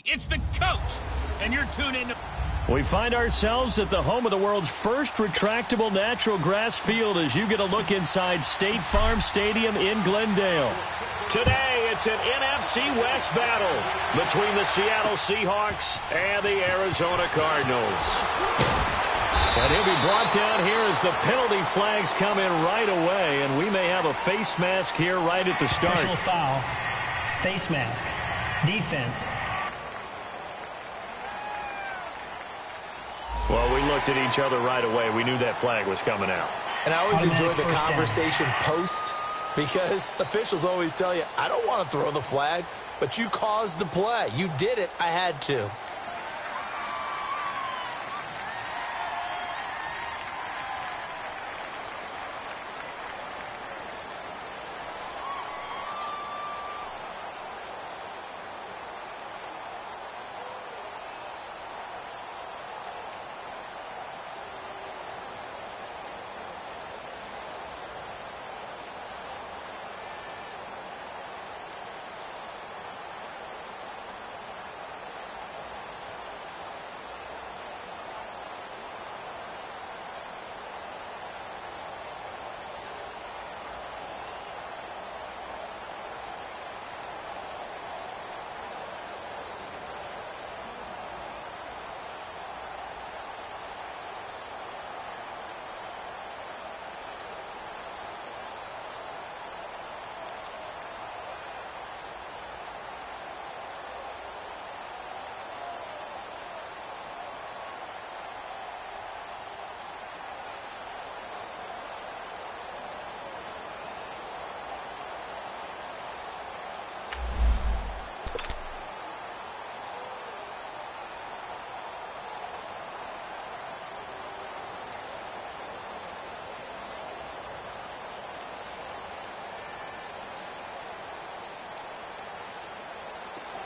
It's the coach, and you're tuned in to... We find ourselves at the home of the world's first retractable natural grass field as you get a look inside State Farm Stadium in Glendale. Today, it's an NFC West battle between the Seattle Seahawks and the Arizona Cardinals. And he'll be brought down here as the penalty flags come in right away, and we may have a face mask here right at the start. Personal foul, face mask, defense. Well, we looked at each other right away. We knew that flag was coming out. And I always enjoy the conversation post, because officials always tell you, I don't want to throw the flag, but you caused the play. You did it. I had to.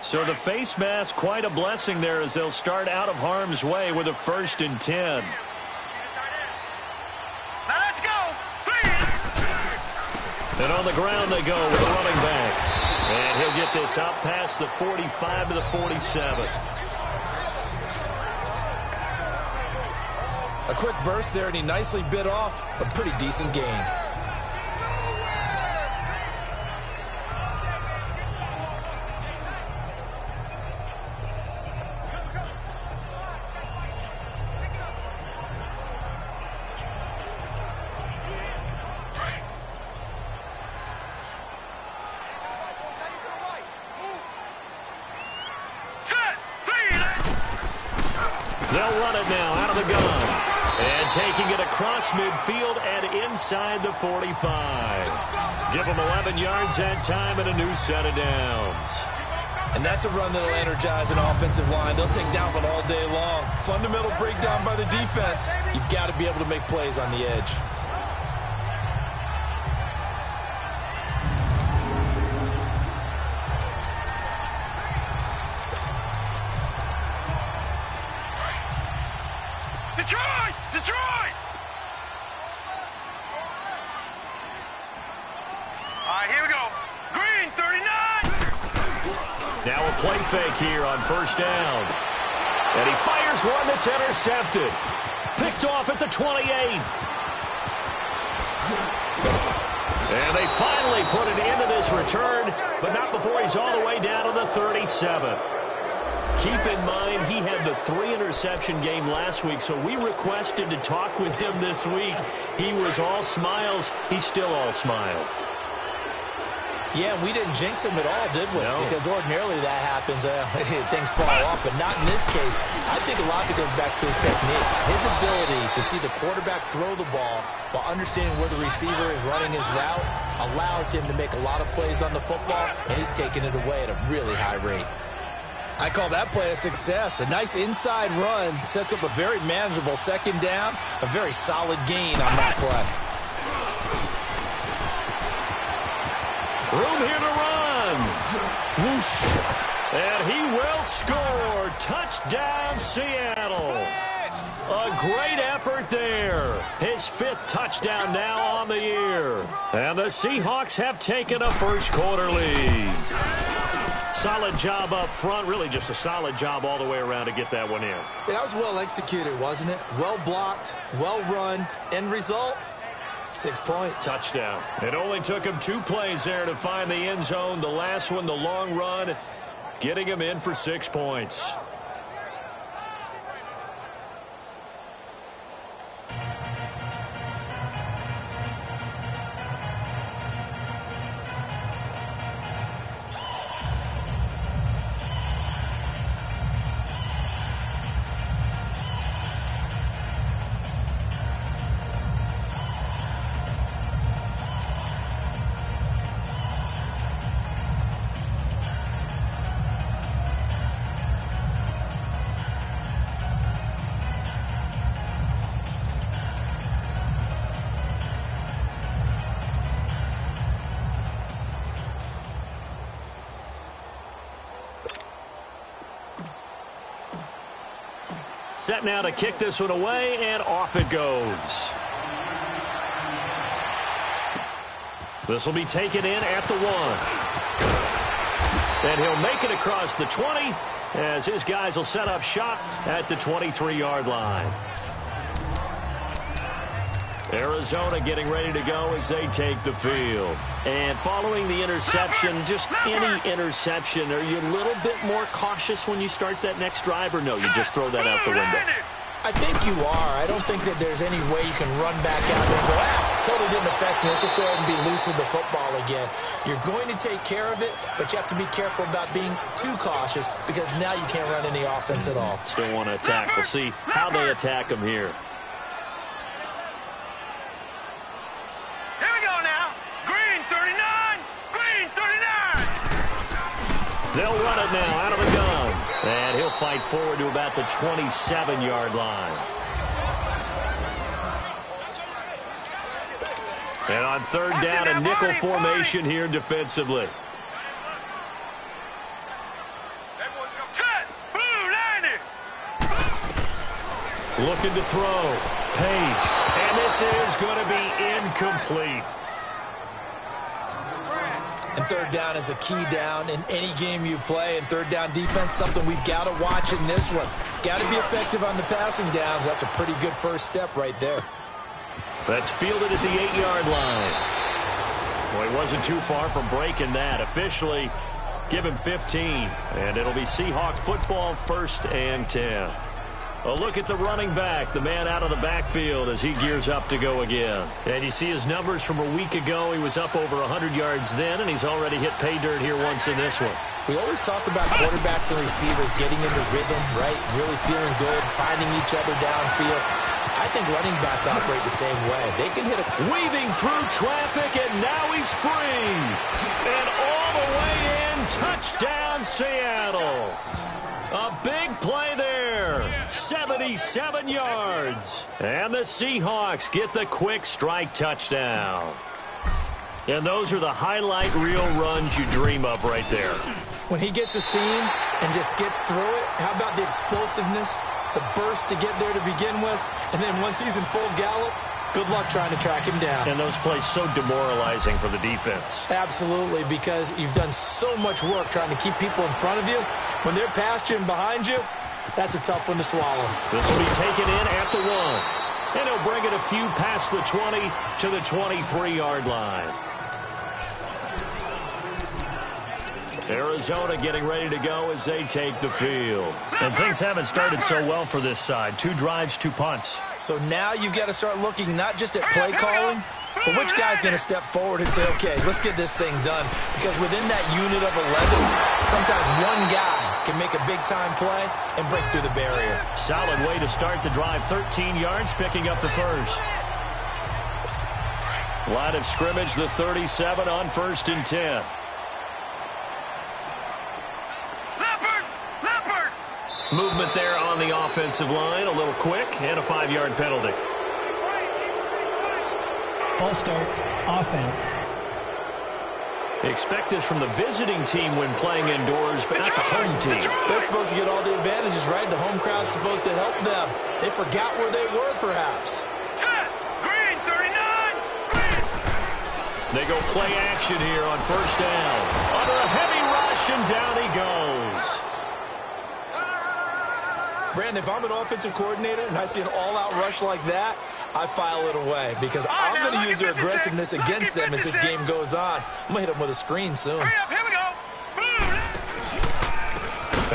So the face mask, quite a blessing there as they'll start out of harm's way with a 1st and 10. Now let's go! Please! And on the ground they go with a running back. And he'll get this out past the 45 to the 47. A quick burst there, and he nicely bit off a pretty decent gain. They'll run it now out of the gun. And taking it across midfield and inside the 45. Give them 11 yards that time and a new set of downs. And that's a run that'll energize an offensive line. They'll take down one all day long. Fundamental breakdown by the defense. You've got to be able to make plays on the edge. Detroit! Detroit! All right, here we go. Green, 39! Now a play fake here on 1st down. And he fires one that's intercepted. Picked off at the 28. And they finally put an end to this return, but not before he's all the way down to the 37. Keep in mind, he had the 3-interception game last week, so we requested to talk with him this week. He was all smiles. He's still all smile. Yeah, we didn't jinx him at all, did we? No. Because ordinarily that happens, things fall off, but not in this case. I think a lot of it goes back to his technique. His ability to see the quarterback throw the ball while understanding where the receiver is running his route allows him to make a lot of plays on the football, and he's taking it away at a really high rate. I call that play a success. A nice inside run sets up a very manageable 2nd down, a very solid gain on that play. Room here to run. Whoosh. And he will score. Touchdown, Seattle. A great effort there. His 5th touchdown now on the year. And the Seahawks have taken a 1st quarter lead. Solid job up front, really just a solid job all the way around to get that one in. That was well executed, wasn't it? Well blocked, well run. End result, 6 points. Touchdown. It only took him 2 plays there to find the end zone. The last one, the long run, getting him in for 6 points. Set now to kick this one away, and off it goes. This will be taken in at the 1. And he'll make it across the 20 as his guys will set up shop at the 23-yard line. Arizona getting ready to go as they take the field. And following the interception, just any interception, are you a little bit more cautious when you start that next drive, or no, you just throw that out the window? I think you are. I don't think that there's any way you can run back out there and go, totally didn't affect me. Let's just go ahead and be loose with the football again. You're going to take care of it, but you have to be careful about being too cautious because now you can't run any offense at all. Still want to attack. We'll see how they attack them here. They'll run it now out of the gun. And he'll fight forward to about the 27-yard line. And on third down, a nickel formation here defensively. Looking to throw. Page. And this is going to be incomplete. And third down is a key down in any game you play. And third down defense, something we've got to watch in this one. Got to be effective on the passing downs. That's a pretty good first step right there. That's fielded at the 8-yard line. Well, he wasn't too far from breaking that. Officially, give him 15. And it'll be Seahawk football, 1st and 10. A look at the running back, the man out of the backfield as he gears up to go again. And you see his numbers from a week ago. He was up over 100 yards then, and he's already hit pay dirt here once in this one. We always talk about quarterbacks and receivers getting into rhythm, right? Really feeling good, finding each other downfield. I think running backs operate the same way. They can hit a... Weaving through traffic, and now he's free. And all the way in, touchdown Seattle. A big play there. 77 yards. And the Seahawks get the quick strike touchdown. And those are the highlight reel runs you dream of right there. When he gets a seam and just gets through it, how about the explosiveness, the burst to get there to begin with, and then once he's in full gallop, good luck trying to track him down. And those plays so demoralizing for the defense. Absolutely, because you've done so much work trying to keep people in front of you. When they're past you and behind you, that's a tough one to swallow. This will be taken in at the 1. And he'll bring it a few past the 20 to the 23-yard line. Arizona getting ready to go as they take the field. And things haven't started so well for this side. 2 drives, 2 punts. So now you've got to start looking not just at play calling, but which guy's going to step forward and say, okay, let's get this thing done. Because within that unit of 11, sometimes one guy can make a big-time play and break through the barrier. Solid way to start the drive. 13 yards, picking up the first. Line of scrimmage, the 37 on 1st and 10. Movement there on the offensive line, a little quick, and a 5-yard penalty. False start, offense. Expect this from the visiting team when playing indoors, but not the home team. They're supposed to get all the advantages, right? The home crowd's supposed to help them. They forgot where they were, perhaps. Green, 39! Green! They go play action here on 1st down. Under a heavy rush, and down he goes. Brandon, if I'm an offensive coordinator and I see an all-out rush like that, I file it away because I'm going to use their aggressiveness against them as this game goes on. I'm going to hit them with a screen soon. Hurry up, here we go.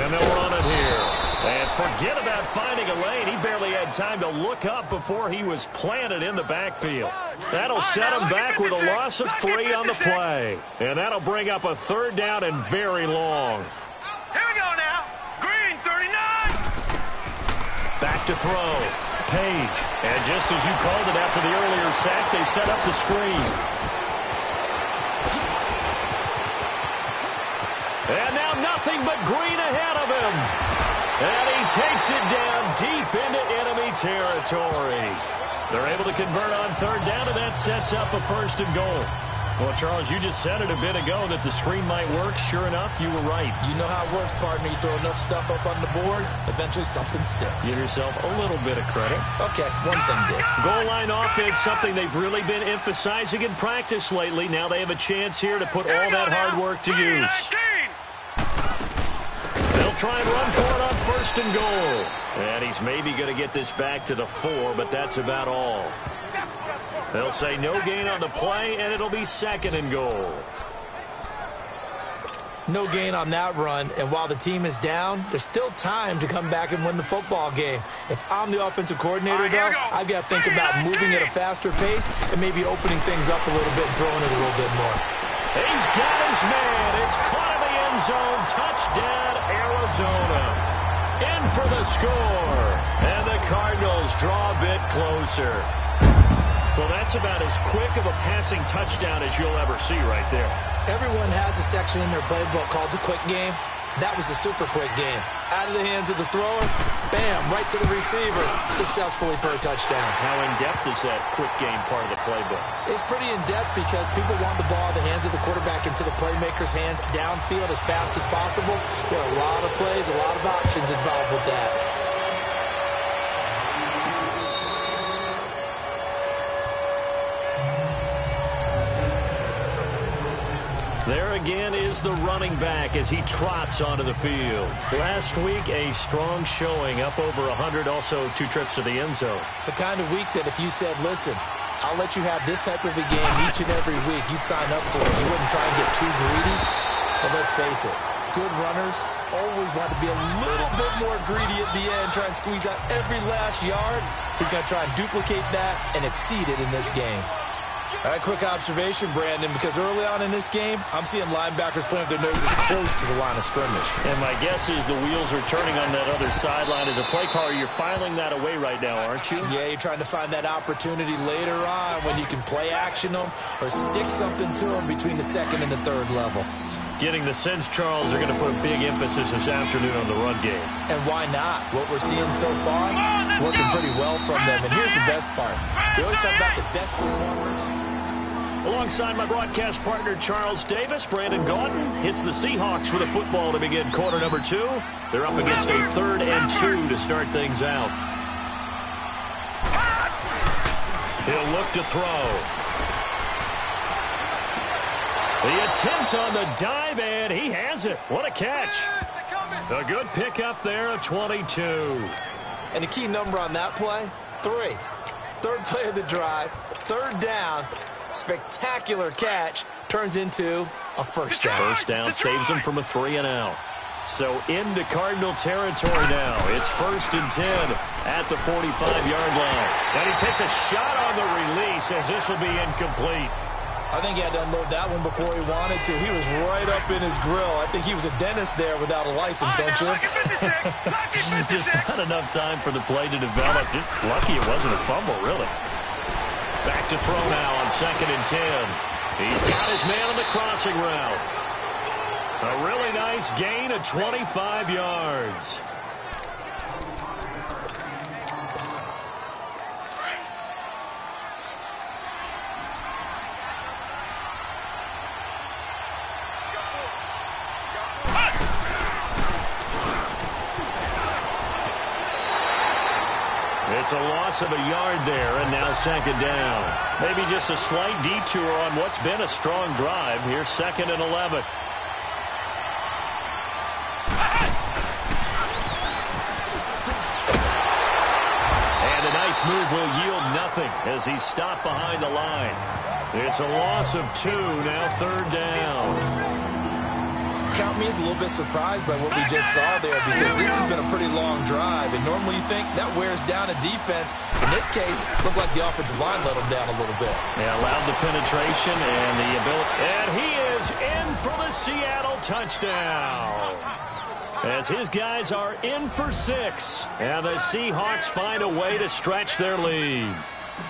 And they'll run it here. And forget about finding a lane. He barely had time to look up before he was planted in the backfield. That'll set him back with a loss of 3 on the play. And that'll bring up a 3rd down and very long. Here we go now. Green, 39. Back to throw. Page. And just as you called it after the earlier sack, they set up the screen. And now nothing but green ahead of him. And he takes it down deep into enemy territory. They're able to convert on 3rd down, and that sets up a 1st and goal. Well, Charles, you just said it a bit ago that the screen might work. Sure enough, you were right. You know how it works, partner. You throw enough stuff up on the board, eventually something sticks. Give yourself a little bit of credit. Okay, one thing did. Goal line offense, something they've really been emphasizing in practice lately. Now they have a chance here to put all that hard work to use. They'll try and run for it on 1st and goal. And he's maybe going to get this back to the 4, but that's about all. They'll say no gain on the play, and it'll be 2nd and goal. No gain on that run, and while the team is down, there's still time to come back and win the football game. If I'm the offensive coordinator, though, I've got to think about moving at a faster pace and maybe opening things up a little bit and throwing it a little bit more. He's got his man. It's caught in the end zone. Touchdown, Arizona. In for the score. And the Cardinals draw a bit closer. Well, that's about as quick of a passing touchdown as you'll ever see right there. Everyone has a section in their playbook called the quick game. That was a super quick game. Out of the hands of the thrower, bam, right to the receiver, successfully for a touchdown. How in-depth is that quick game part of the playbook? It's pretty in-depth because people want the ball in the hands of the quarterback into the playmaker's hands downfield as fast as possible. There are a lot of plays, a lot of options involved with that. There again is the running back as he trots onto the field. Last week, a strong showing, up over 100, also 2 trips to the end zone. It's the kind of week that if you said, listen, I'll let you have this type of a game each and every week, you'd sign up for it. You wouldn't try and get too greedy. But let's face it, good runners always want to be a little bit more greedy at the end, try and squeeze out every last yard. He's going to try and duplicate that and exceed it in this game. All right, quick observation, Brandon, because early on in this game, I'm seeing linebackers playing with their noses close to the line of scrimmage. And my guess is the wheels are turning on that other sideline. As a play caller, you're filing that away right now, aren't you? Yeah, you're trying to find that opportunity later on when you can play action them or stick something to them between the 2nd and the 3rd level. Getting the sense, Charles, they're going to put a big emphasis this afternoon on the run game. And why not? What we're seeing so far, working pretty well from them. And here's the best part. We always talk about the best performers. Alongside my broadcast partner, Charles Davis, Brandon Gaudin hits the Seahawks with a football to begin quarter number 2. They're up against a 3rd and 2 to start things out. He'll look to throw. The attempt on the dive, and he has it. What a catch. A good pickup there, a 22. And the key number on that play, 3. 3rd play of the drive, 3rd down. Spectacular catch turns into a 1st down. 1st down saves him from a 3 and out. So into Cardinal territory now. It's 1st and 10 at the 45-yard line. And he takes a shot on the release as this will be incomplete. I think he had to unload that one before he wanted to. He was right up in his grill. I think he was a dentist there without a license, don't you? Just not enough time for the play to develop. Just lucky it wasn't a fumble, really. Back to throw now on 2nd and 10. He's got his man on the crossing route. A really nice gain of 25 yards. It's a loss of a yard there, and now 2nd down. Maybe just a slight detour on what's been a strong drive. Here's 2nd and 11. This move will yield nothing as he's stopped behind the line. It's a loss of 2, now 3rd down. Count me as a little bit surprised by what we just saw there because this has been a pretty long drive, and normally you think that wears down a defense. In this case, it looked like the offensive line let them down a little bit. Yeah, allowed the penetration and the ability. And he is in for the Seattle touchdown. As his guys are in for 6. And the Seahawks find a way to stretch their lead.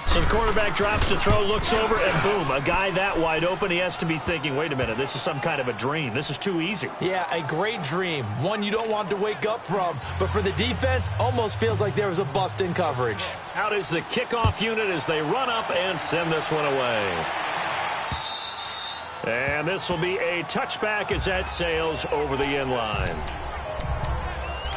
So the quarterback drops to throw, looks over, and boom, a guy that wide open, he has to be thinking, wait a minute, this is some kind of a dream. This is too easy. Yeah, a great dream. One you don't want to wake up from. But for the defense, almost feels like there was a bust in coverage. Out is the kickoff unit as they run up and send this one away. And this will be a touchback as that sails over the end line.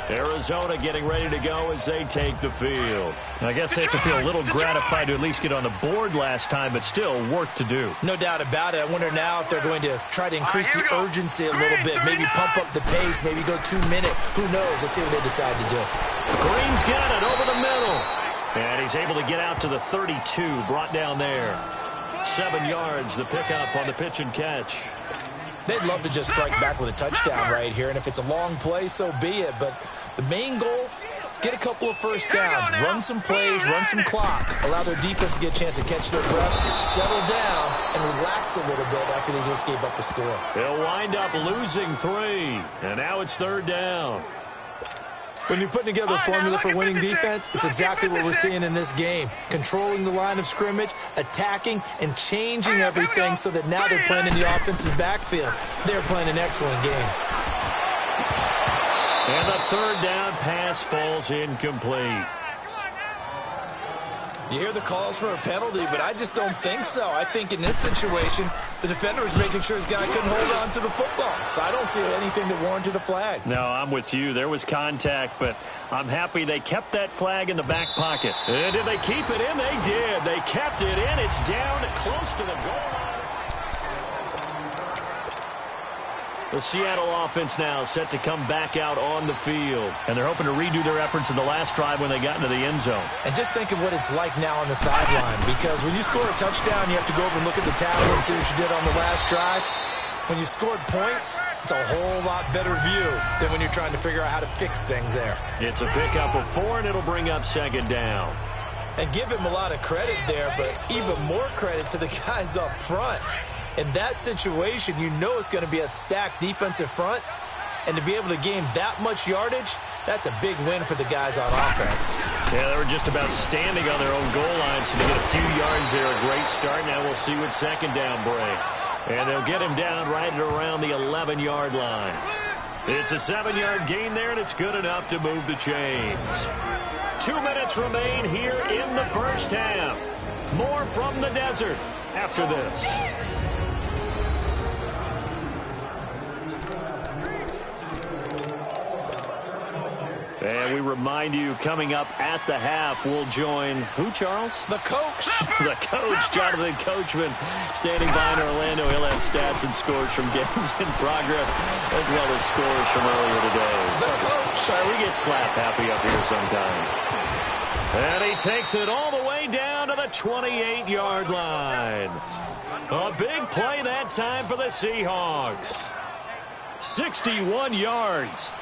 Arizona getting ready to go as they take the field. I guess they have to feel a little gratified to at least get on the board last time, but still work to do. No doubt about it. I wonder now if they're going to try to increase the urgency a little bit, maybe pump up the pace, maybe go 2 minute. Who knows? Let's see what they decide to do. Green's got it over the middle. And he's able to get out to the 32, brought down there. 7 yards, the pickup on the pitch and catch. They'd love to just strike back with a touchdown right here, and if it's a long play, so be it. But the main goal, get a couple of first downs, run some plays, run some clock, allow their defense to get a chance to catch their breath, settle down, and relax a little bit after they just gave up a score. They'll wind up losing 3, and now it's 3rd down. When you're putting together a formula for winning defense, it's exactly what we're seeing in this game. Controlling the line of scrimmage, attacking, and changing everything so that now they're playing in the offense's backfield. They're playing an excellent game. And the 3rd down pass falls incomplete. You hear the calls for a penalty, but I just don't think so. I think in this situation, the defender was making sure his guy couldn't hold on to the football. So I don't see anything that warranted a flag. No, I'm with you. There was contact, but I'm happy they kept that flag in the back pocket. And did they keep it in? They did. They kept it in. It's down close to the goal line. The Seattle offense now set to come back out on the field. And they're hoping to redo their efforts in the last drive when they got into the end zone. And just think of what it's like now on the sideline. Because when you score a touchdown, you have to go over and look at the tally and see what you did on the last drive. When you scored points, it's a whole lot better view than when you're trying to figure out how to fix things there. It's a pickup of 4, and it'll bring up 2nd down. And give him a lot of credit there, but even more credit to the guys up front. In that situation, you know it's going to be a stacked defensive front. And to be able to gain that much yardage, that's a big win for the guys on offense. Yeah, they were just about standing on their own goal line, so to get a few yards there, a great start. Now we'll see what 2nd down brings. And they'll get him down right at around the 11-yard line. It's a 7-yard gain there, and it's good enough to move the chains. 2 minutes remain here in the first half. More from the desert after this. And we remind you, coming up at the half, we'll join who, Charles? The coach. The coach, Jonathan Coachman, standing by in Orlando. He'll have stats and scores from games in progress, as well as scores from earlier today. The coach. Sorry, we get slap happy up here sometimes. And he takes it all the way down to the 28-yard line. A big play that time for the Seahawks. 61 yards.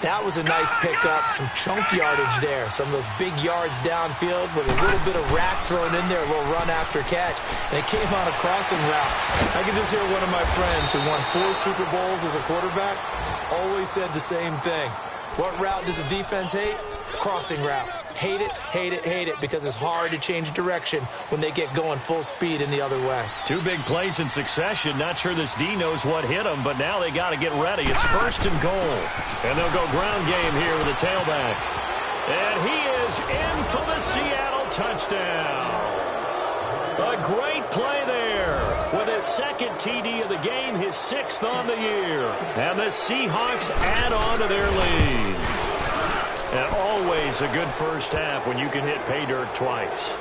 That was a nice pickup, some chunk yardage there. Some of those big yards downfield with a little bit of rack thrown in there, a little run after catch. And it came on a crossing route. I can just hear one of my friends who won 4 Super Bowls as a quarterback always said the same thing. What route does a defense hate? Crossing route. Hate it, hate it, hate it, because it's hard to change direction when they get going full speed in the other way. 2 big plays in succession. Not sure this D knows what hit them, but now they got to get ready. It's 1st and goal. And they'll go ground game here with a tailback. And he is in for the Seattle touchdown. A great play there with his 2nd TD of the game, his 6th on the year. And the Seahawks add on to their lead. And always a good first half when you can hit pay dirt twice.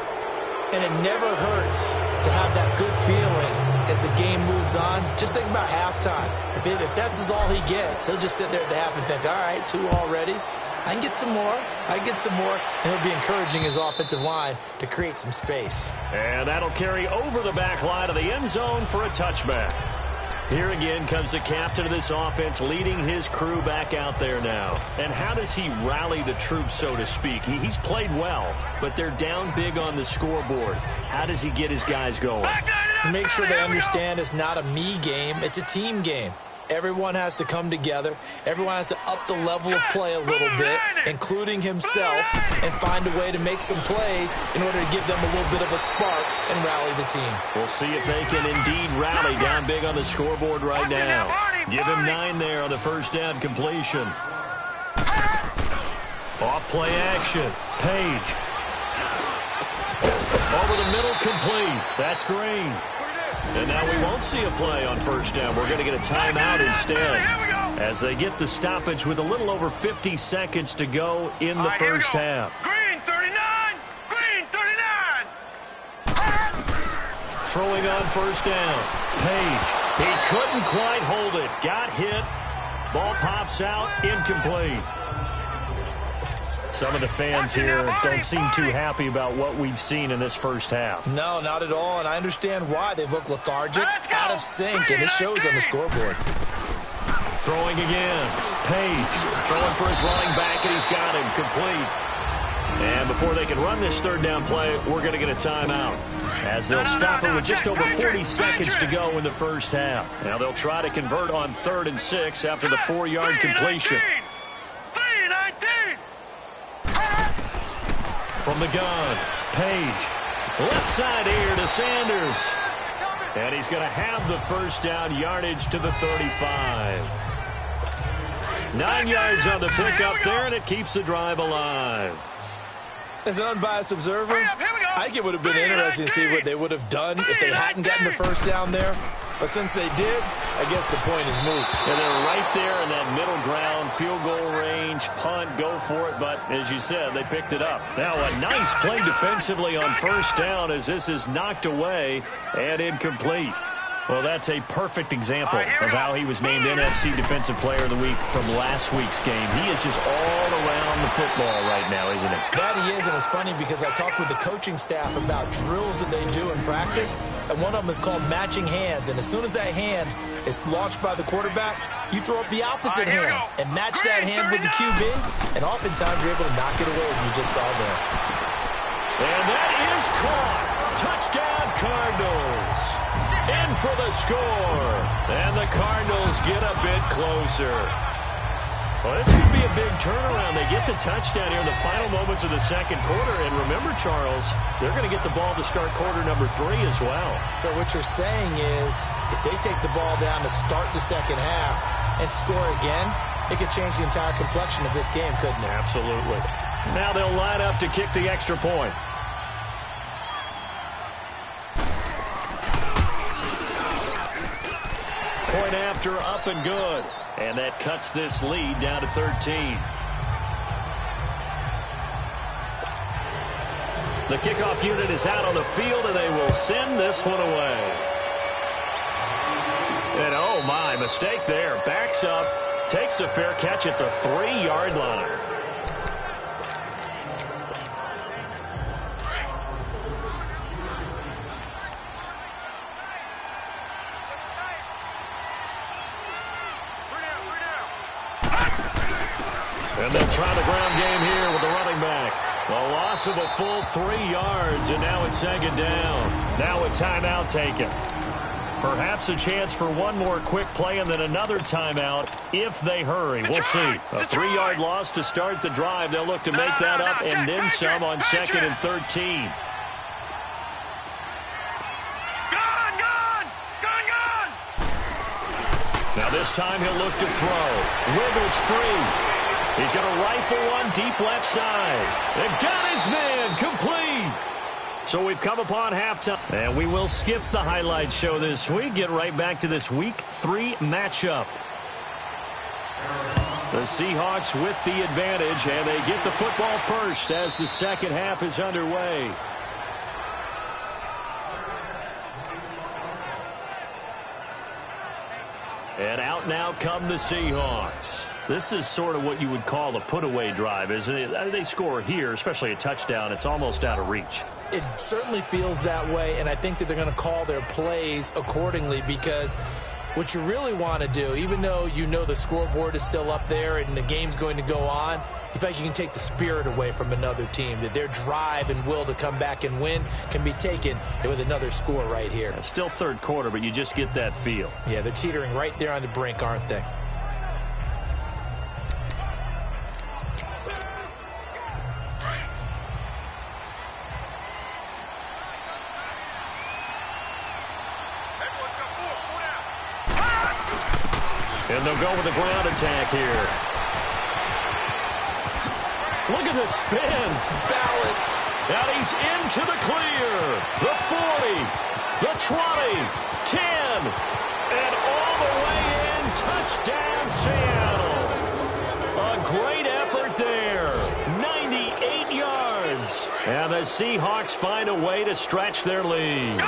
And it never hurts to have that good feeling as the game moves on. Just think about halftime. If that's all he gets, he'll just sit there at the half and think, all right, 2 already. I can get some more. And it'll be encouraging his offensive line to create some space. And that'll carry over the back line of the end zone for a touchback. Here again comes the captain of this offense leading his crew back out there now. And how does he rally the troops, so to speak? He's played well, but they're down big on the scoreboard. How does he get his guys going? To make sure they understand it's not a me game, it's a team game. Everyone has to come together. Everyone has to up the level of play a little bit, including himself, and find a way to make some plays in order to give them a little bit of a spark and rally the team. We'll see if they can indeed rally down big on the scoreboard right now. Give him 9 there on the first down completion. Off play action. Page. Over the middle, complete. That's Green. And now we won't see a play on first down. We're going to get a timeout instead as they get the stoppage with a little over 50 seconds to go in the first half. Green 39! Green 39! Throwing on first down. Page. He couldn't quite hold it. Got hit. Ball pops out. Incomplete. Some of the fans here don't seem too happy about what we've seen in this first half. No, not at all, and I understand why. They look lethargic, out of sync, and it shows on the scoreboard. Throwing again. Page throwing for his running back, and he's got him complete. And before they can run this third down play, we're going to get a timeout, as they'll stop it with just over 40 seconds to go in the first half. Now they'll try to convert on 3rd and 6 after the 4-yard completion. From the gun, Page. Left side here to Sanders. And he's going to have the first down yardage to the 35. 9 yards on the pickup there, and it keeps the drive alive. As an unbiased observer, I think it would have been interesting to see what they would have done if they hadn't gotten the first down there. But since they did, I guess the point is moot. And they're right there in that middle ground, field goal range, punt, go for it. But as you said, they picked it up. Now a nice play defensively on first down as this is knocked away and incomplete. Well, that's a perfect example of how he was named NFC Defensive Player of the Week from last week's game. He is just all around the football right now, isn't he? That he is, and it's funny because I talked with the coaching staff about drills that they do in practice, and one of them is called matching hands. And as soon as that hand is launched by the quarterback, you throw up the opposite hand and match that hand with the QB, and oftentimes you're able to knock it away, as we just saw there. And that is caught. Touchdown, Cardinals. In for the score. And the Cardinals get a bit closer. Well, this could be a big turnaround. They get the touchdown here in the final moments of the second quarter. And remember, Charles, they're going to get the ball to start quarter number 3 as well. So what you're saying is if they take the ball down to start the second half and score again, it could change the entire complexion of this game, couldn't it? Absolutely. Now they'll line up to kick the extra point. Point after, up and good. And that cuts this lead down to 13. The kickoff unit is out on the field, and they will send this one away. And oh my, mistake there. Backs up, takes a fair catch at the 3-yard line. And they'll try the ground game here with the running back. A loss of a full 3 yards, and now it's second down. Now a timeout taken. Perhaps a chance for one more quick play and then another timeout if they hurry. We'll see. A 3-yard loss to start the drive. They'll look to make that up and then some on 2nd and 13. Now this time he'll look to throw. Wiggles free. He's going to rifle one deep left side. And got his man complete. So we've come upon halftime. And we will skip the highlight show this week. Get right back to this Week 3 matchup. The Seahawks with the advantage, and they get the football first as the second half is underway. And out now come the Seahawks. This is sort of what you would call a put-away drive, isn't it? They score here, especially a touchdown. It's almost out of reach. It certainly feels that way, and I think that they're going to call their plays accordingly, because what you really want to do, even though you know the scoreboard is still up there and the game's going to go on, you feel like you can take the spirit away from another team, that their drive and will to come back and win can be taken with another score right here. It's still third quarter, but you just get that feel. Yeah, they're teetering right there on the brink, aren't they? And they'll go with the ground attack here. Look at the spin. Balance. And he's into the clear. The 40, the 20, 10, and all the way in. Touchdown, Seattle. A great effort there. 98 yards. And the Seahawks find a way to stretch their lead.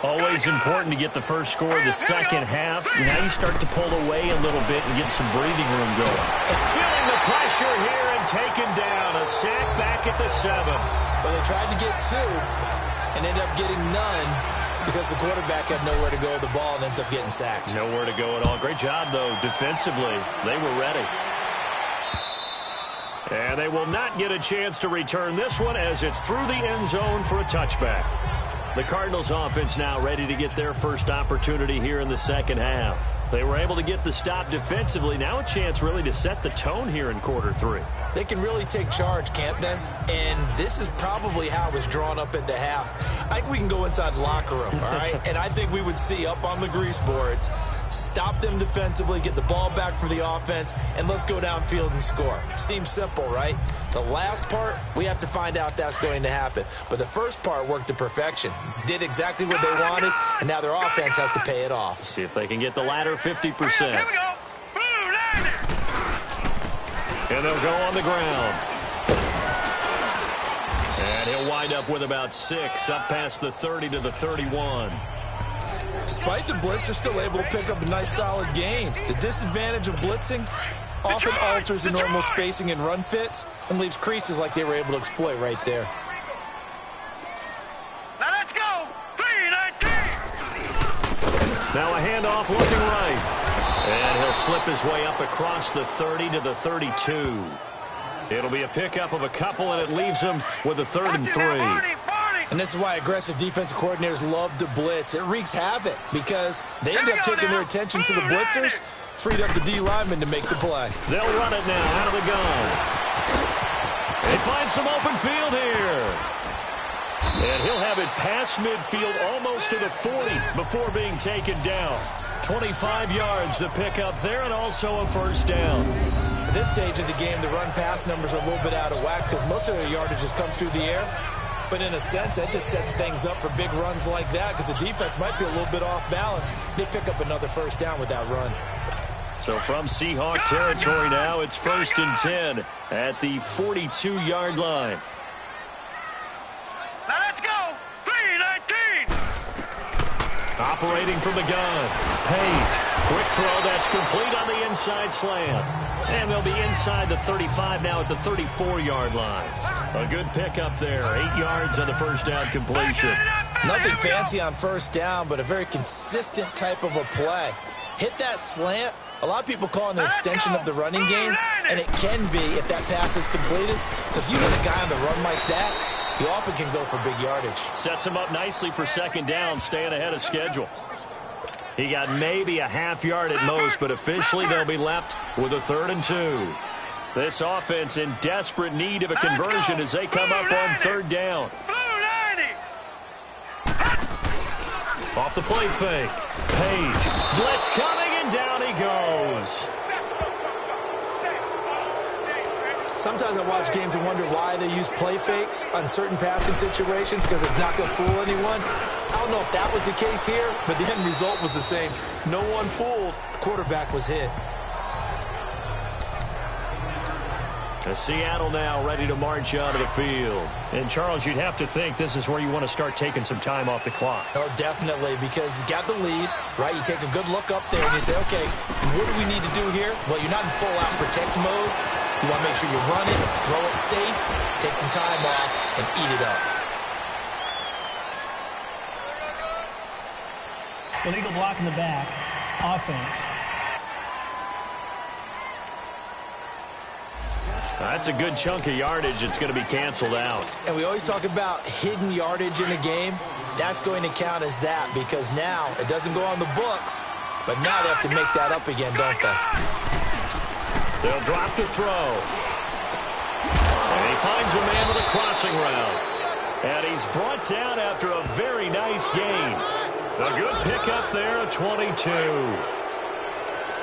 Always important to get the first score of the second half. Now you start to pull away a little bit and get some breathing room going. Feeling the pressure here and taken down. A sack back at the 7. Well, they tried to get 2 and ended up getting none because the quarterback had nowhere to go with the ball and ends up getting sacked. Nowhere to go at all. Great job, though, defensively. They were ready. And they will not get a chance to return this one as it's through the end zone for a touchback. The Cardinals offense now ready to get their first opportunity here in the second half. They were able to get the stop defensively. Now a chance really to set the tone here in quarter 3. They can really take charge, can't they? And this is probably how it was drawn up at the half. I think we can go inside the locker room, all right? And I think we would see up on the grease boards, stop them defensively, get the ball back for the offense, and let's go downfield and score. Seems simple, right? The last part, we have to find out that's going to happen. But the first part worked to perfection. Did exactly what they wanted, and now their offense has to pay it off. See if they can get the latter 50%. Here we go. And they'll go on the ground. And he'll wind up with about 6, up past the 30 to the 31. Despite the blitz, they're still able to pick up a nice, solid gain. The disadvantage of blitzing often alters the normal spacing and run fits and leaves creases like they were able to exploit right there. Now let's go. 3-19. Now a handoff looking right. And he'll slip his way up across the 30 to the 32. It'll be a pickup of a couple, and it leaves him with a 3rd and 3. And this is why aggressive defensive coordinators love to blitz. It wreaks havoc because they end up taking their attention to the blitzers, freed up the D lineman to make the play. They'll run it now out of the gun. They find some open field here. And he'll have it past midfield almost to the 40 before being taken down. 25 yards to pick up there, and also a first down. At this stage of the game, the run-pass numbers are a little bit out of whack because most of their yardage has come through the air. But in a sense, that just sets things up for big runs like that because the defense might be a little bit off balance. They pick up another first down with that run. So from Seahawk territory now, it's 1st and 10 at the 42-yard line. Now let's go. 3-19. Operating from the gun. Page. Quick throw that's complete on the inside slant. And they'll be inside the 35 now at the 34-yard line. A good pickup there. 8 yards on the first down completion. Nothing fancy on first down, but a very consistent type of a play. Hit that slant. A lot of people call it an extension of the running game, and it can be if that pass is completed, because you hit a guy on the run like that, he often can go for big yardage. Sets him up nicely for second down, staying ahead of schedule. He got maybe a half yard at most, but officially they'll be left with a 3rd and 2. This offense in desperate need of a conversion as they come up on 3rd down. Off the play fake. Page. Blitz coming, and down he goes. Sometimes I watch games and wonder why they use play fakes on certain passing situations because it's not going to fool anyone. I don't know if that was the case here, but the end result was the same. No one fooled. The quarterback was hit. Seattle now ready to march out of the field. And, Charles, you'd have to think this is where you want to start taking some time off the clock. Oh, definitely, because you got the lead, right? You take a good look up there and you say, okay, what do we need to do here? Well, you're not in full-out protect mode. You want to make sure you run it, throw it safe, take some time off, and eat it up. Illegal block in the back. Offense. That's a good chunk of yardage. It's going to be canceled out. And we always talk about hidden yardage in a game. That's going to count as that because now it doesn't go on the books, but now they have to make that up again, don't they? They'll drop the throw. And he finds a man with a crossing route. And he's brought down after a very nice gain. A good pickup there, a 22.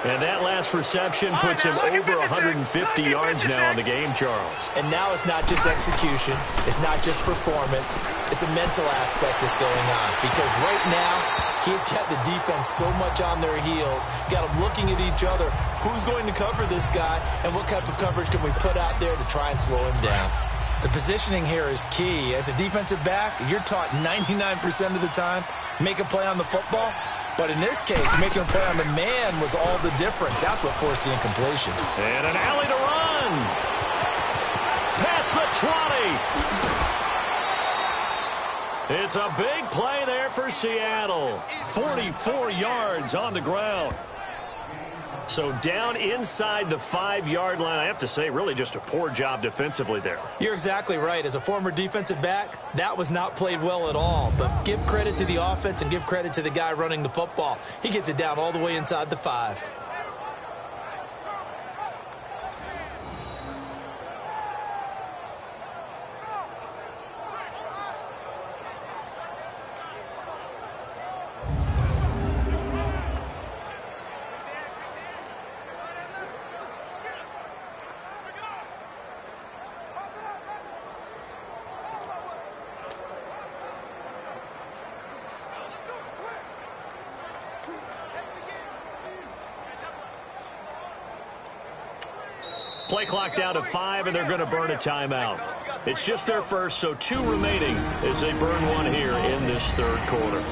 And that last reception puts him over 150 yards now on the game, Charles. And now it's not just execution. It's not just performance. It's a mental aspect that's going on. Because right now, he's got the defense so much on their heels. Got them looking at each other. Who's going to cover this guy? And what type of coverage can we put out there to try and slow him down? The positioning here is key. As a defensive back, you're taught 99% of the time, make a play on the football. But in this case, making a play on the man was all the difference. That's what forced the incompletion. And an alley to run. Past the 20. It's a big play there for Seattle. 44 yards on the ground. So down inside the 5-yard line. I have to say, really just a poor job defensively there. You're exactly right. As a former defensive back, that was not played well at all. But give credit to the offense and give credit to the guy running the football. He gets it down all the way inside the 5. Play clock down to 5, and they're going to burn a timeout. It's just their first, so 2 remaining as they burn one here in this third quarter.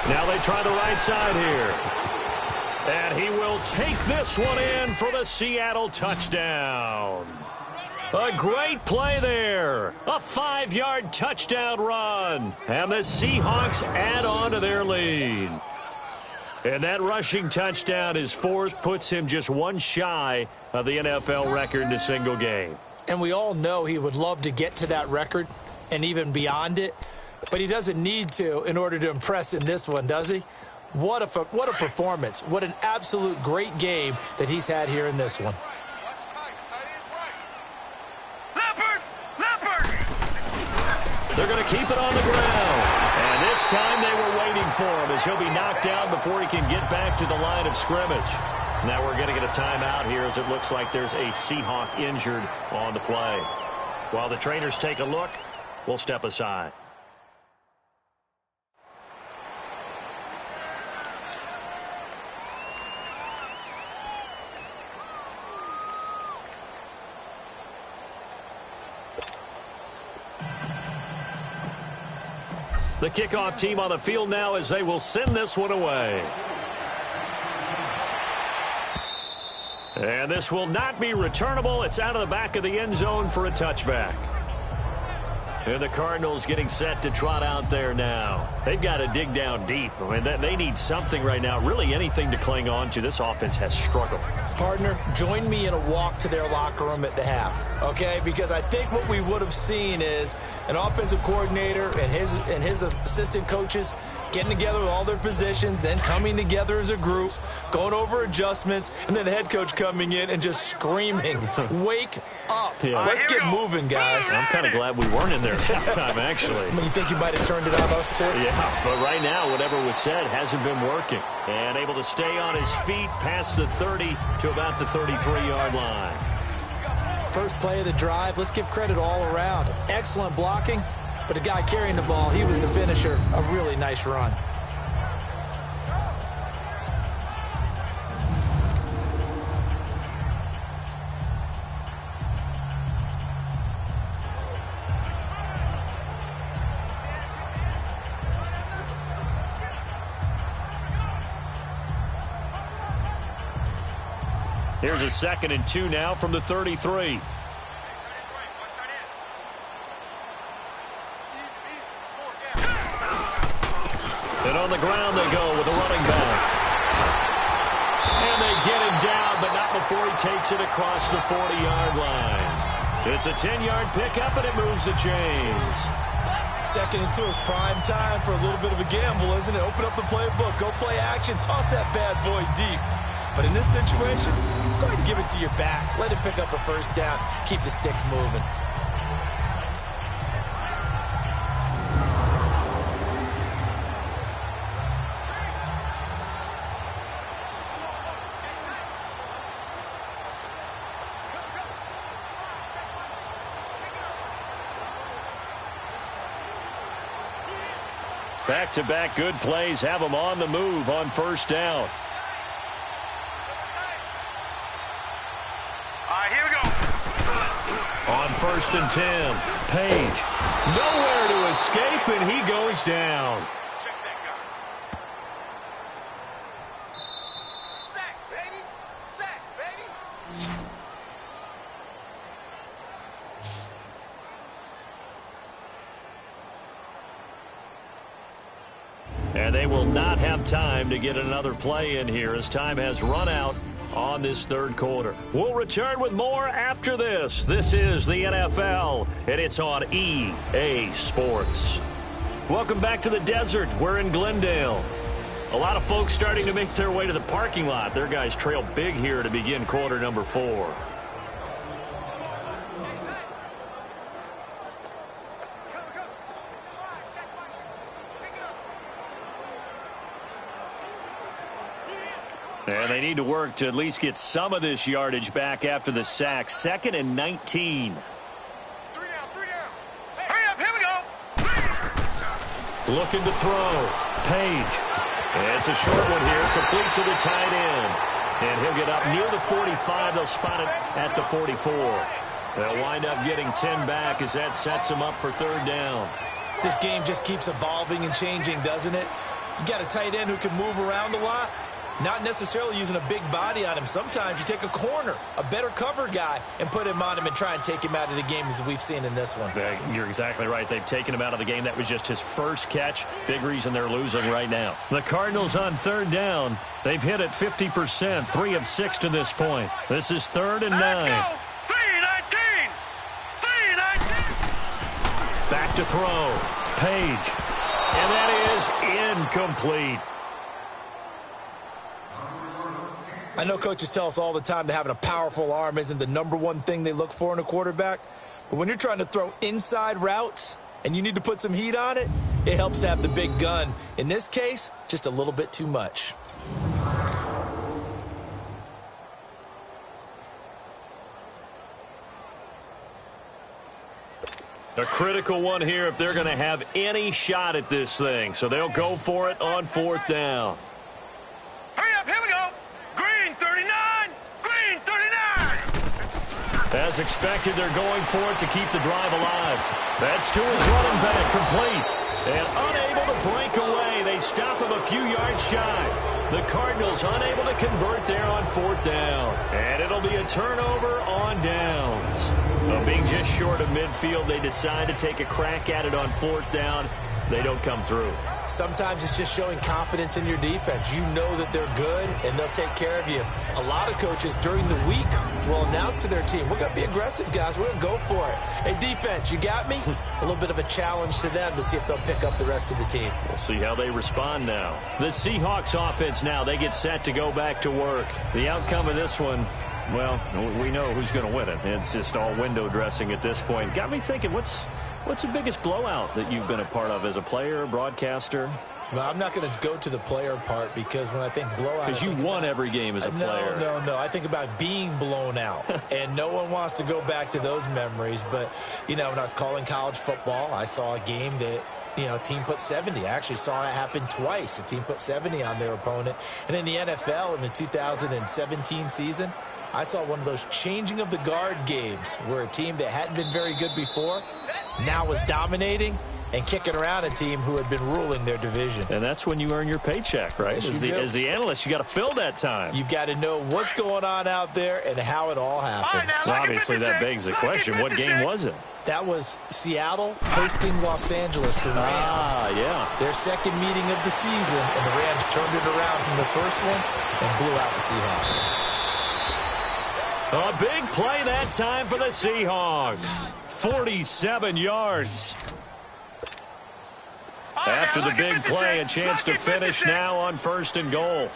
Now they try the right side here. And he will take this one in for the Seattle touchdown. A great play there. A 5-yard touchdown run. And the Seahawks add on to their lead. And that rushing touchdown, his 4th, puts him just one shy of the NFL record in a single game. And we all know he would love to get to that record and even beyond it. But he doesn't need to in order to impress in this one, does he? What a performance. What an absolute great game that he's had here in this one. Leopard! They're going to keep it on the ground. And this time they were waiting for him as he'll be knocked down before he can get back to the line of scrimmage. Now we're going to get a timeout here as it looks like there's a Seahawk injured on the play. While the trainers take a look, we'll step aside. The kickoff team on the field now as they will send this one away. And this will not be returnable. It's out of the back of the end zone for a touchback. And the Cardinals getting set to trot out there now. They've got to dig down deep. I mean, they need something right now, really anything to cling on to. This offense has struggled. Partner, join me in a walk to their locker room at the half, okay? Because I think what we would have seen is an offensive coordinator and his assistant coaches getting together with all their positions, then coming together as a group, going over adjustments, and then the head coach coming in and just screaming, wake up. Yeah. Let's get moving, guys. I'm kind of glad we weren't in there at halftime, actually. I mean, you think you might have turned it on us, too? Yeah, but right now, whatever was said hasn't been working. And able to stay on his feet past the 30 to about the 33-yard line. First play of the drive, let's give credit all around. Excellent blocking, but the guy carrying the ball, he was the finisher. A really nice run. Here's a 2nd and 2 now from the 33. And on the ground they go with a running back. And they get him down, but not before he takes it across the 40-yard line. It's a 10-yard pickup, and it moves the chains. 2nd and 2 is prime time for a little bit of a gamble, isn't it? Open up the playbook, go play action, toss that bad boy deep. But in this situation, go ahead and give it to your back. Let him pick up a first down. Keep the sticks moving. Back-to-back good plays have them on the move on first down. Here we go. On 1st and 10, Page. Nowhere to escape, and he goes down. Check that guy. Sack, baby. Sack, baby. And they will not have time to get another play in here as time has run out on this third quarter. We'll return with more after this. This is the NFL, and it's on EA Sports. Welcome back to the desert. We're in Glendale. A lot of folks starting to make their way to the parking lot. Their guys trail big here to begin quarter number 4. And they need to work to at least get some of this yardage back after the sack. 2nd and 19. 3 down. Hurry up, here we go. Looking to throw. Page. And it's a short one here, complete to the tight end. And he'll get up near the 45. They'll spot it at the 44. They'll wind up getting 10 back as that sets them up for 3rd down. This game just keeps evolving and changing, doesn't it? You got a tight end who can move around a lot. Not necessarily using a big body on him. Sometimes you take a corner, a better cover guy, and put him on him and try and take him out of the game as we've seen in this one. You're exactly right. They've taken him out of the game. That was just his first catch. Big reason they're losing right now. The Cardinals on 3rd down. They've hit it 50%, 3 of 6 to this point. This is 3rd and 9. Let's go. 3-19. 3-19. Back to throw. Page. And that is incomplete. I know coaches tell us all the time that having a powerful arm isn't the #1 thing they look for in a quarterback. But when you're trying to throw inside routes and you need to put some heat on it, it helps to have the big gun. In this case, just a little bit too much. A critical one here if they're going to have any shot at this thing. So they'll go for it on 4th down. Hurry up, here we go. Green 39. Green 39. As expected, they're going for it to keep the drive alive. That's to his running back, complete. And unable to break away. They stop him a few yards shy. The Cardinals unable to convert there on 4th down. And it'll be a turnover on downs. Being just short of midfield, they decide to take a crack at it on 4th down. they don't come through. Sometimes it's just showing confidence in your defense. You know that they're good, and they'll take care of you. A lot of coaches during the week will announce to their team, we're going to be aggressive, guys. We're going to go for it. Hey, defense, you got me? A little bit of a challenge to them to see if they'll pick up the rest of the team. We'll see how they respond now. The Seahawks offense now, they get set to go back to work. The outcome of this one, well, we know who's going to win it. It's just all window dressing at this point. Got me thinking, what's the biggest blowout that you've been a part of as a player, broadcaster? Well, I'm not going to go to the player part because when I think blowout... Because you won every game as a player. No. I think about being blown out. And no one wants to go back to those memories. But, you know, when I was calling college football, I saw a game that, you know, a team put 70. I actually saw it happen twice. A team put 70 on their opponent. And in the NFL in the 2017 season, I saw one of those changing of the guard games where a team that hadn't been very good before now was dominating and kicking around a team who had been ruling their division. And that's when you earn your paycheck, right? Yes, as the analyst, you got to fill that time. You've got to know what's going on out there and how it all happened. Well, obviously, that begs the question, what game was it? That was Seattle hosting Los Angeles, the Rams. Yeah. Their second meeting of the season, and the Rams turned it around from the first one and blew out the Seahawks. A big play that time for the Seahawks. 47 yards. After the big play, a chance to finish now on 1st and goal.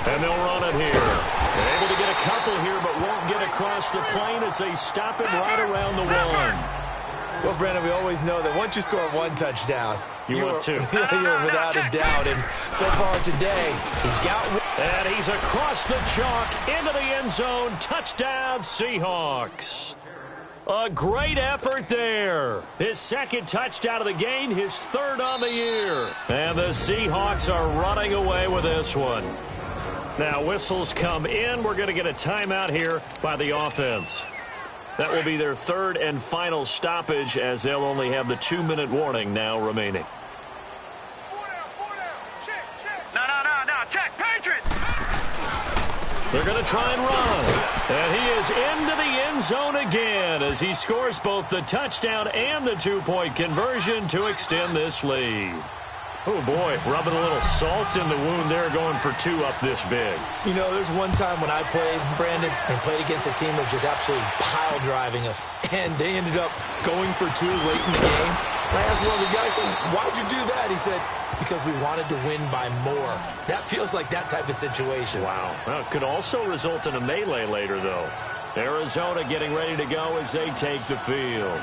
And they'll run it here. They're able to get a couple here, but won't get across the plane as they stop it right around the one. Well, Brandon, we always know that once you score one touchdown, you're two. You're without a doubt. And so far today, he's got one. And he's across the chalk into the end zone. Touchdown, Seahawks. A great effort there. His second touchdown of the game, his third on the year. And the Seahawks are running away with this one. Now, whistles come in. We're going to get a timeout here by the offense. That will be their third and final stoppage as they'll only have the 2-minute warning now remaining. They're going to try and run. And he is into the end zone again as he scores both the touchdown and the 2-point conversion to extend this lead. Oh, boy, rubbing a little salt in the wound there, going for 2 up this big. You know, there's one time when I played, Brandon, and played against a team that was just absolutely pile driving us, and they ended up going for 2 late in the game. And I asked one of the guys, why'd you do that? He said, because we wanted to win by more. That feels like that type of situation. Wow. Well, it could also result in a melee later, though. Arizona getting ready to go as they take the field.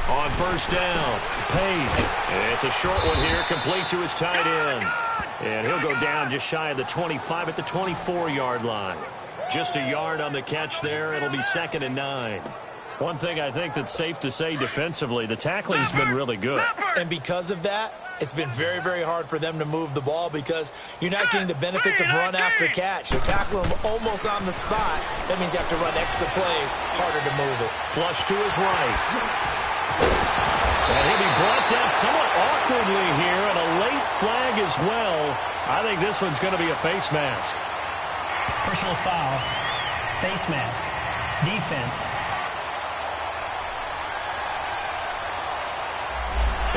On 1st down, Page. It's a short one here, complete to his tight end. And he'll go down just shy of the 25 at the 24-yard line. Just a yard on the catch there. It'll be 2nd and 9. One thing I think that's safe to say defensively, the tackling's been really good. And because of that, it's been very, very hard for them to move the ball because you're not getting the benefits of run after catch. They're tackling them almost on the spot. That means you have to run extra plays, harder to move it. Flush to his right. And he'll be brought down somewhat awkwardly here, and a late flag as well. I think this one's going to be a face mask. Personal foul, face mask, defense.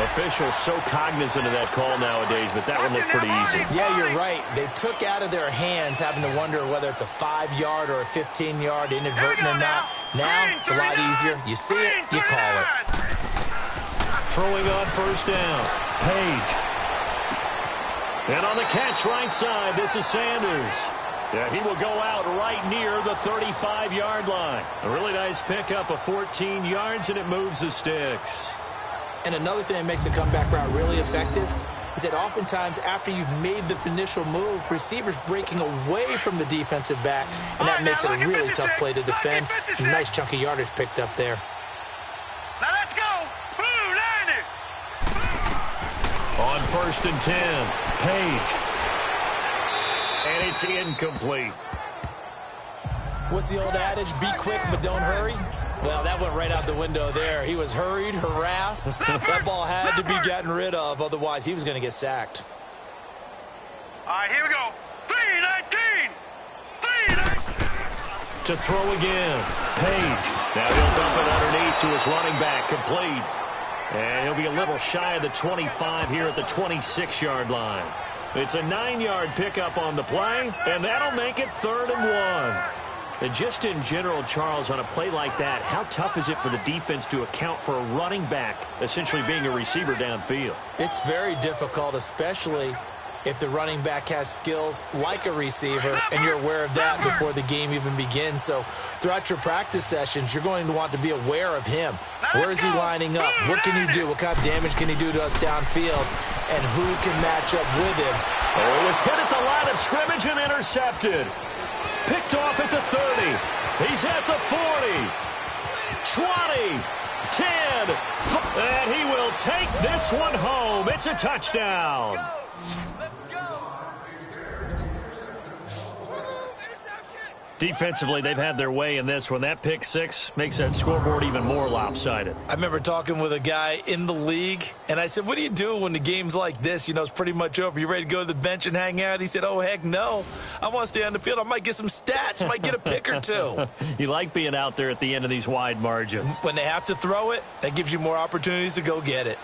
Officials so cognizant of that call nowadays, but that one looked pretty easy. Yeah, you're right. They took out of their hands having to wonder whether it's a 5-yard or a 15-yard inadvertent or not. Now, it's a lot easier. You see it, you call it. Throwing on 1st down, Page. And on the catch right side, this is Sanders. Yeah, he will go out right near the 35-yard line. A really nice pickup of 14 yards, and it moves the sticks. And another thing that makes the comeback route really effective is that oftentimes after you've made the initial move, receivers breaking away from the defensive back, and that makes it a really tough play to defend. A nice chunk of yardage picked up there. Now let's go. Blue 90. On 1st and 10, Page. And it's incomplete. What's the old adage? Be quick, but don't hurry. Well, that went right out the window there. He was hurried, harassed. That ball had to be gotten rid of. Otherwise, he was going to get sacked. All right, here we go. 3-19. 3-19. To throw again. Page. Now he'll dump it underneath to his running back. Complete. And he'll be a little shy of the 25 here at the 26-yard line. It's a 9-yard pickup on the play, and that'll make it 3rd and 1. And just in general, Charles, on a play like that, how tough is it for the defense to account for a running back essentially being a receiver downfield? It's very difficult, especially if the running back has skills like a receiver, and you're aware of that before the game even begins. So throughout your practice sessions, you're going to want to be aware of him. Where is he lining up? What can he do? What kind of damage can he do to us downfield? And who can match up with him? Oh, he was hit at the line of scrimmage and intercepted. Picked off at the 30. He's at the 40. 20. 10. And he will take this one home. It's a touchdown. Defensively, they've had their way in this one. That pick six makes that scoreboard even more lopsided. I remember talking with a guy in the league, and I said, what do you do when the game's like this? You know, it's pretty much over. You ready to go to the bench and hang out? He said, oh, heck no. I want to stay on the field. I might get some stats. I might get a pick or two. You like being out there at the end of these wide margins. When they have to throw it, that gives you more opportunities to go get it.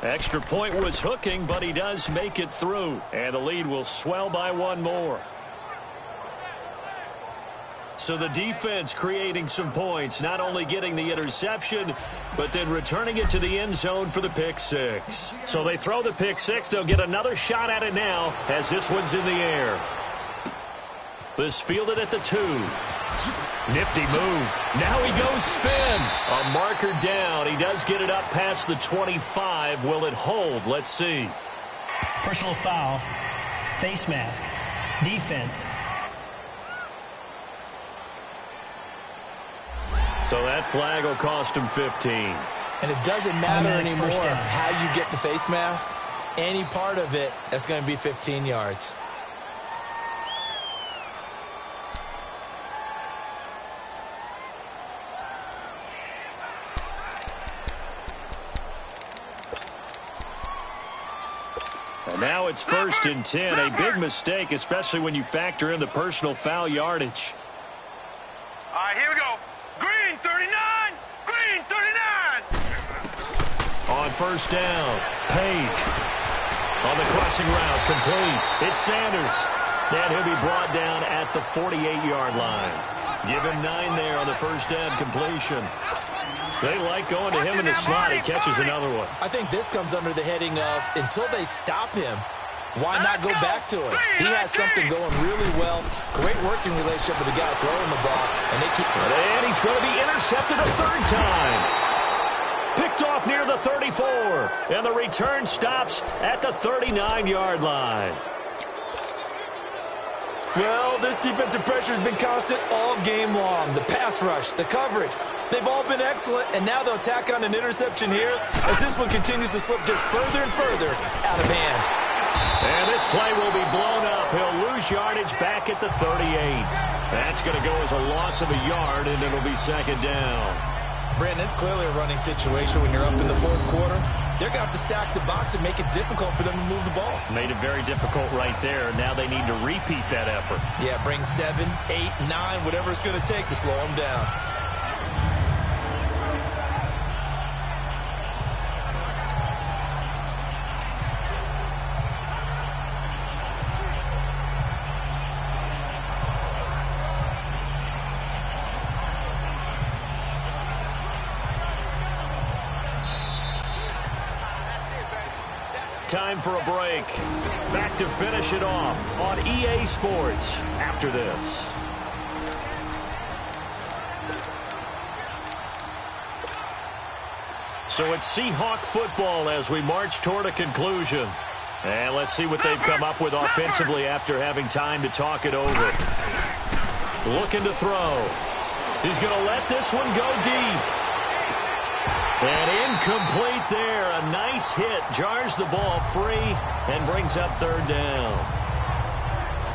Extra point was hooking, but he does make it through. And the lead will swell by one more. So the defense creating some points, not only getting the interception, but then returning it to the end zone for the pick six. So they throw the pick six. They'll get another shot at it now as this one's in the air. This fielded at the 2. Nifty move. Now he goes spin. A marker down. He does get it up past the 25. Will it hold? Let's see. Personal foul. Face mask. Defense. So that flag will cost him 15. And it doesn't matter anymore how you get the face mask. Any part of it, that's going to be 15 yards. And now it's 1st and 10. A big mistake, especially when you factor in the personal foul yardage. All right, here we go. Green 39. Green 39. On 1st down, Page. On the crossing route, complete. It's Sanders. And he'll be brought down at the 48-yard line. Give him 9 there on the 1st down completion. They like going to him in the slot. He catches another one. I think this comes under the heading of, until they stop him, why not go back to it? He has something going really well. Great working relationship with the guy throwing the ball. And they keep. And he's going to be intercepted a 3rd time. Picked off near the 34. And the return stops at the 39-yard line. Well, this defensive pressure has been constant all game long. The pass rush, the coverage, they've all been excellent, and now they'll tack on an interception here as this one continues to slip just further and further out of hand. And this play will be blown up. He'll lose yardage back at the 38. That's going to go as a loss of a yard, and it'll be 2nd down. Brandon, it's clearly a running situation when you're up in the 4th quarter. They're going to have to stack the box and make it difficult for them to move the ball. Made it very difficult right there. Now they need to repeat that effort. Yeah, bring 7, 8, 9, whatever it's going to take to slow them down. Time for a break. Back to finish it off on EA Sports after this. So it's Seahawk football as we march toward a conclusion. And let's see what they've come up with offensively after having time to talk it over. Looking to throw. He's going to let this one go deep. And incomplete there. A nice hit. Jars the ball free and brings up third down.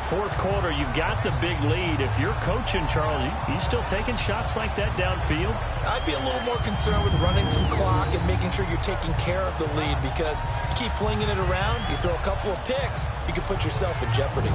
Fourth quarter, you've got the big lead. If you're coaching, Charles, you still taking shots like that downfield? I'd be a little more concerned with running some clock and making sure you're taking care of the lead, because you keep flinging it around, you throw a couple of picks, you can put yourself in jeopardy.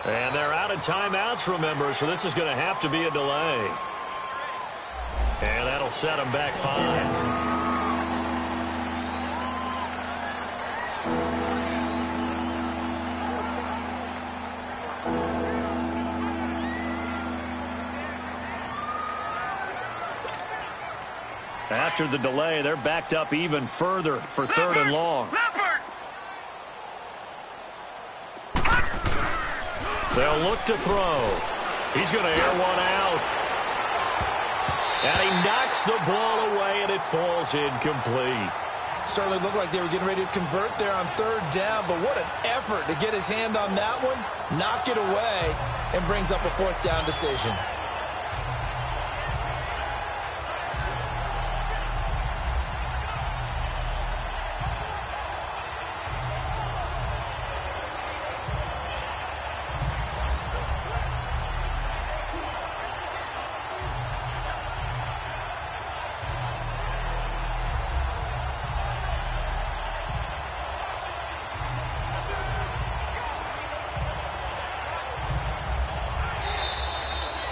And they're out of timeouts, remember, so this is going to have to be a delay. And that'll set them back 5. After the delay, they're backed up even further for third and long. They'll look to throw. He's going to air one out. And he knocks the ball away, and it falls incomplete. Certainly looked like they were getting ready to convert there on third down, but what an effort to get his hand on that one, knock it away, and brings up a fourth down decision.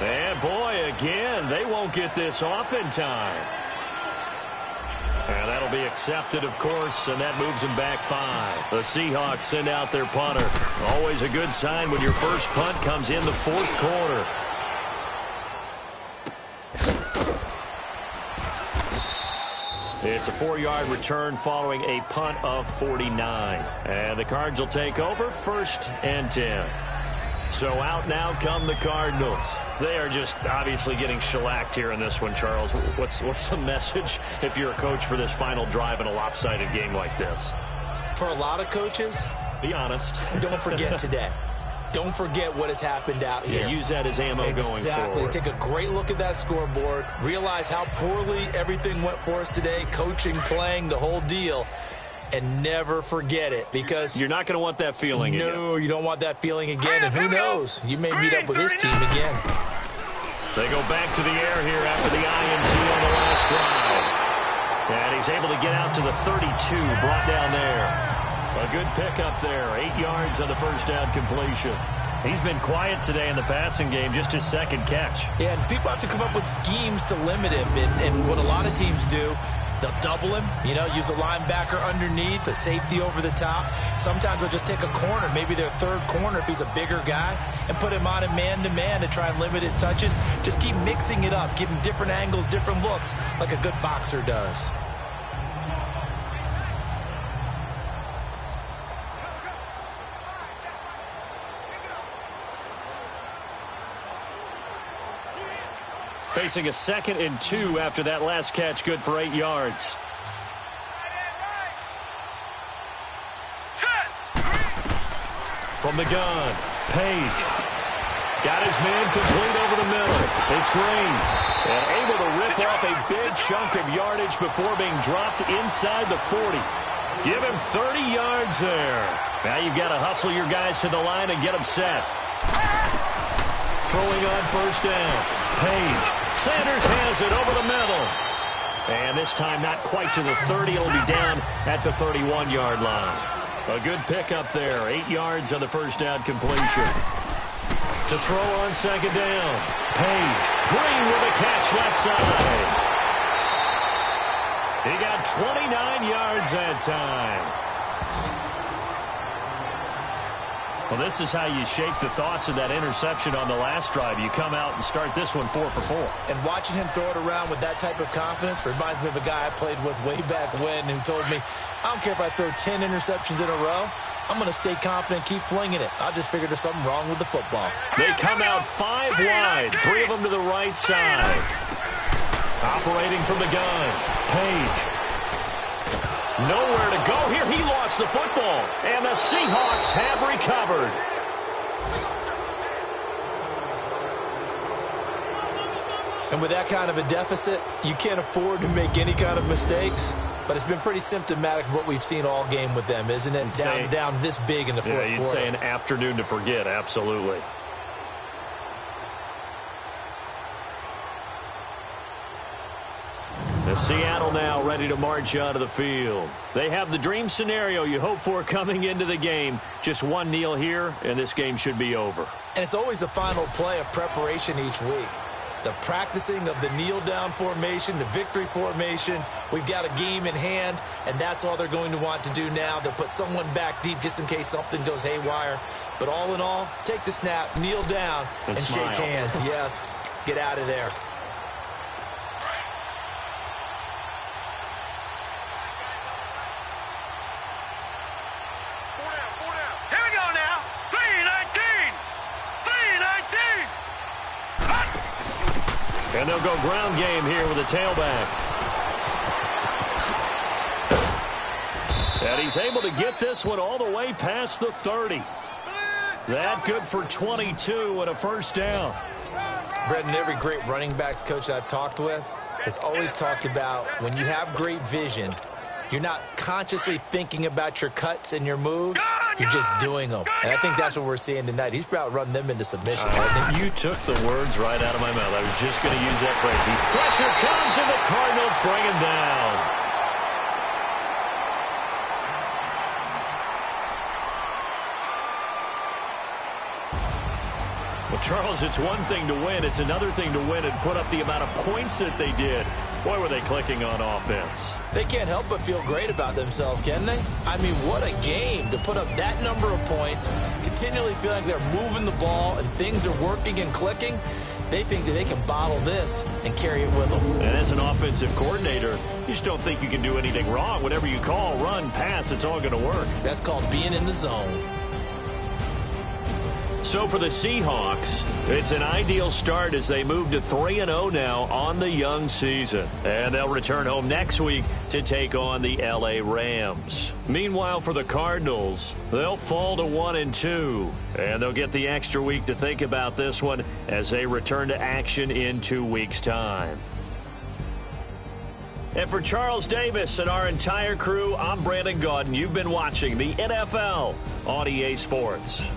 And boy, again, they won't get this off in time. And that'll be accepted, of course, and that moves them back 5. The Seahawks send out their punter. Always a good sign when your first punt comes in the fourth quarter. It's a 4-yard return following a punt of 49. And the Cards will take over, 1st and 10. So out now come the Cardinals. They are just obviously getting shellacked here in this one, Charles. What's the message if you're a coach for this final drive in a lopsided game like this? For a lot of coaches, be honest. Don't forget today. Don't forget what has happened out here. Yeah, use that as ammo going forward. Exactly. Take a great look at that scoreboard. Realize how poorly everything went for us today. Coaching, playing, the whole deal. And never forget it, because you're not going to want that feeling again. No, you don't want that feeling again. And who knows? You may meet up with this team again. They go back to the air here after the INT on the last drive. And he's able to get out to the 32, brought down there. A good pickup there. 8 yards on the first down completion. He's been quiet today in the passing game, just his second catch. Yeah, and people have to come up with schemes to limit him. And what a lot of teams do, they'll double him, use a linebacker underneath, a safety over the top. Sometimes they'll just take a corner, maybe their third corner if he's a bigger guy, and put him on a man-to-man to try and limit his touches. Just keep mixing it up, give him different angles, different looks, like a good boxer does. Facing a 2nd and 2 after that last catch, good for 8 yards. From the gun, Page. Got his man complete over the middle. It's Green. And able to rip off a big chunk of yardage before being dropped inside the 40. Give him 30 yards there. Now you've got to hustle your guys to the line and get them set. Throwing on first down. Page. Sanders has it over the middle. And this time not quite to the 30. It'll be down at the 31-yard line. A good pickup there. 8 yards on the first down completion. To throw on second down. Page. Green with a catch left side. He got 29 yards that time. Well, this is how you shake the thoughts of that interception on the last drive. You come out and start this one 4 for 4. And watching him throw it around with that type of confidence reminds me of a guy I played with way back when who told me, I don't care if I throw 10 interceptions in a row. I'm going to stay confident and keep flinging it. I just figured there's something wrong with the football. They come out 5 wide, 3 of them to the right side. Operating from the gun, Page. Nowhere to go here. He lost the football. And the Seahawks have recovered. And with that kind of a deficit, you can't afford to make any kind of mistakes. But it's been pretty symptomatic of what we've seen all game with them, isn't it? Down this big in the fourth quarter. You'd say an afternoon to forget, absolutely. The Seattle now ready to march out of the field. They have the dream scenario you hope for coming into the game. Just one kneel here, and this game should be over. And it's always the final play of preparation each week. The practicing of the kneel-down formation, the victory formation. We've got a game in hand, and that's all they're going to want to do now. They'll put someone back deep just in case something goes haywire. But all in all, take the snap, kneel down, and shake hands. Yes, get out of there. And they'll go ground game here with a tailback. And he's able to get this one all the way past the 30. That good for 22 and a first down. Brendan, every great running backs coach I've talked with has always talked about when you have great vision, you're not consciously thinking about your cuts and your moves. You're just doing them. And I think that's what we're seeing tonight. He's about running them into submission. You took the words right out of my mouth. I was just going to use that phrase. Pressure comes, and the Cardinals bring him down. Well, Charles, it's one thing to win. It's another thing to win and put up the amount of points that they did. Boy, were they clicking on offense. They can't help but feel great about themselves, can they? I mean, what a game to put up that number of points, continually feeling like they're moving the ball and things are working and clicking. They think that they can bottle this and carry it with them. And as an offensive coordinator, you just don't think you can do anything wrong. Whatever you call, run, pass, it's all going to work. That's called being in the zone. So for the Seahawks, it's an ideal start as they move to 3-0 now on the young season. And they'll return home next week to take on the LA Rams. Meanwhile, for the Cardinals, they'll fall to 1-2. And they'll get the extra week to think about this one as they return to action in 2 weeks' time. And for Charles Davis and our entire crew, I'm Brandon Gaudin. You've been watching the NFL on EA Sports.